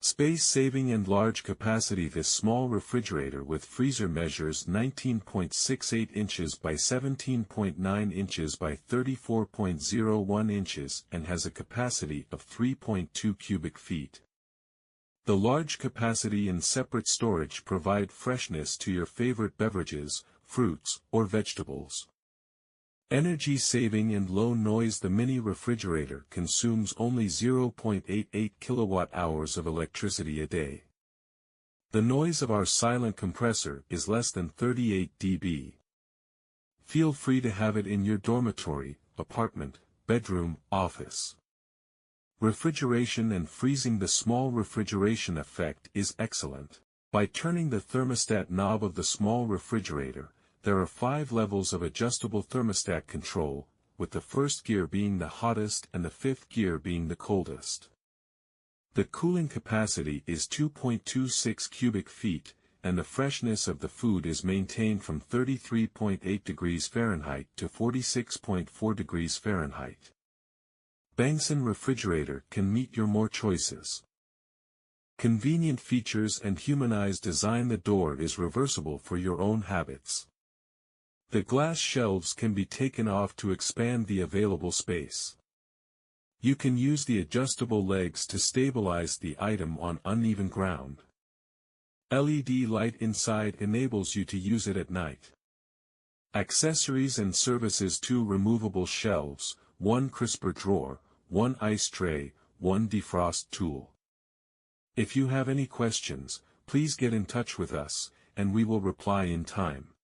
Space-saving and large capacity. This small refrigerator with freezer measures 19.68 inches by 17.9 inches by 34.01 inches and has a capacity of 3.2 cubic feet. The large capacity and separate storage provide freshness to your favorite beverages, fruits, or vegetables. Energy saving and low noise. The mini refrigerator consumes only 0.88 kilowatt-hours of electricity a day. The noise of our silent compressor is less than 38 dB. Feel free to have it in your dormitory, apartment, bedroom, office. Refrigeration and freezing. The small refrigeration effect is excellent. By turning the thermostat knob of the small refrigerator, there are 5 levels of adjustable thermostat control, with the first gear being the hottest and the 5th gear being the coldest. The cooling capacity is 2.26 cubic feet, and the freshness of the food is maintained from 33.8 degrees Fahrenheit to 46.4 degrees Fahrenheit. BANGSON refrigerator can meet your more choices. Convenient features and humanized design. The door is reversible for your own habits. The glass shelves can be taken off to expand the available space. You can use the adjustable legs to stabilize the item on uneven ground. LED light inside enables you to use it at night. Accessories and services: 2 removable shelves, 1 crisper drawer, 1 ice tray, 1 defrost tool. If you have any questions, please get in touch with us, and we will reply in time.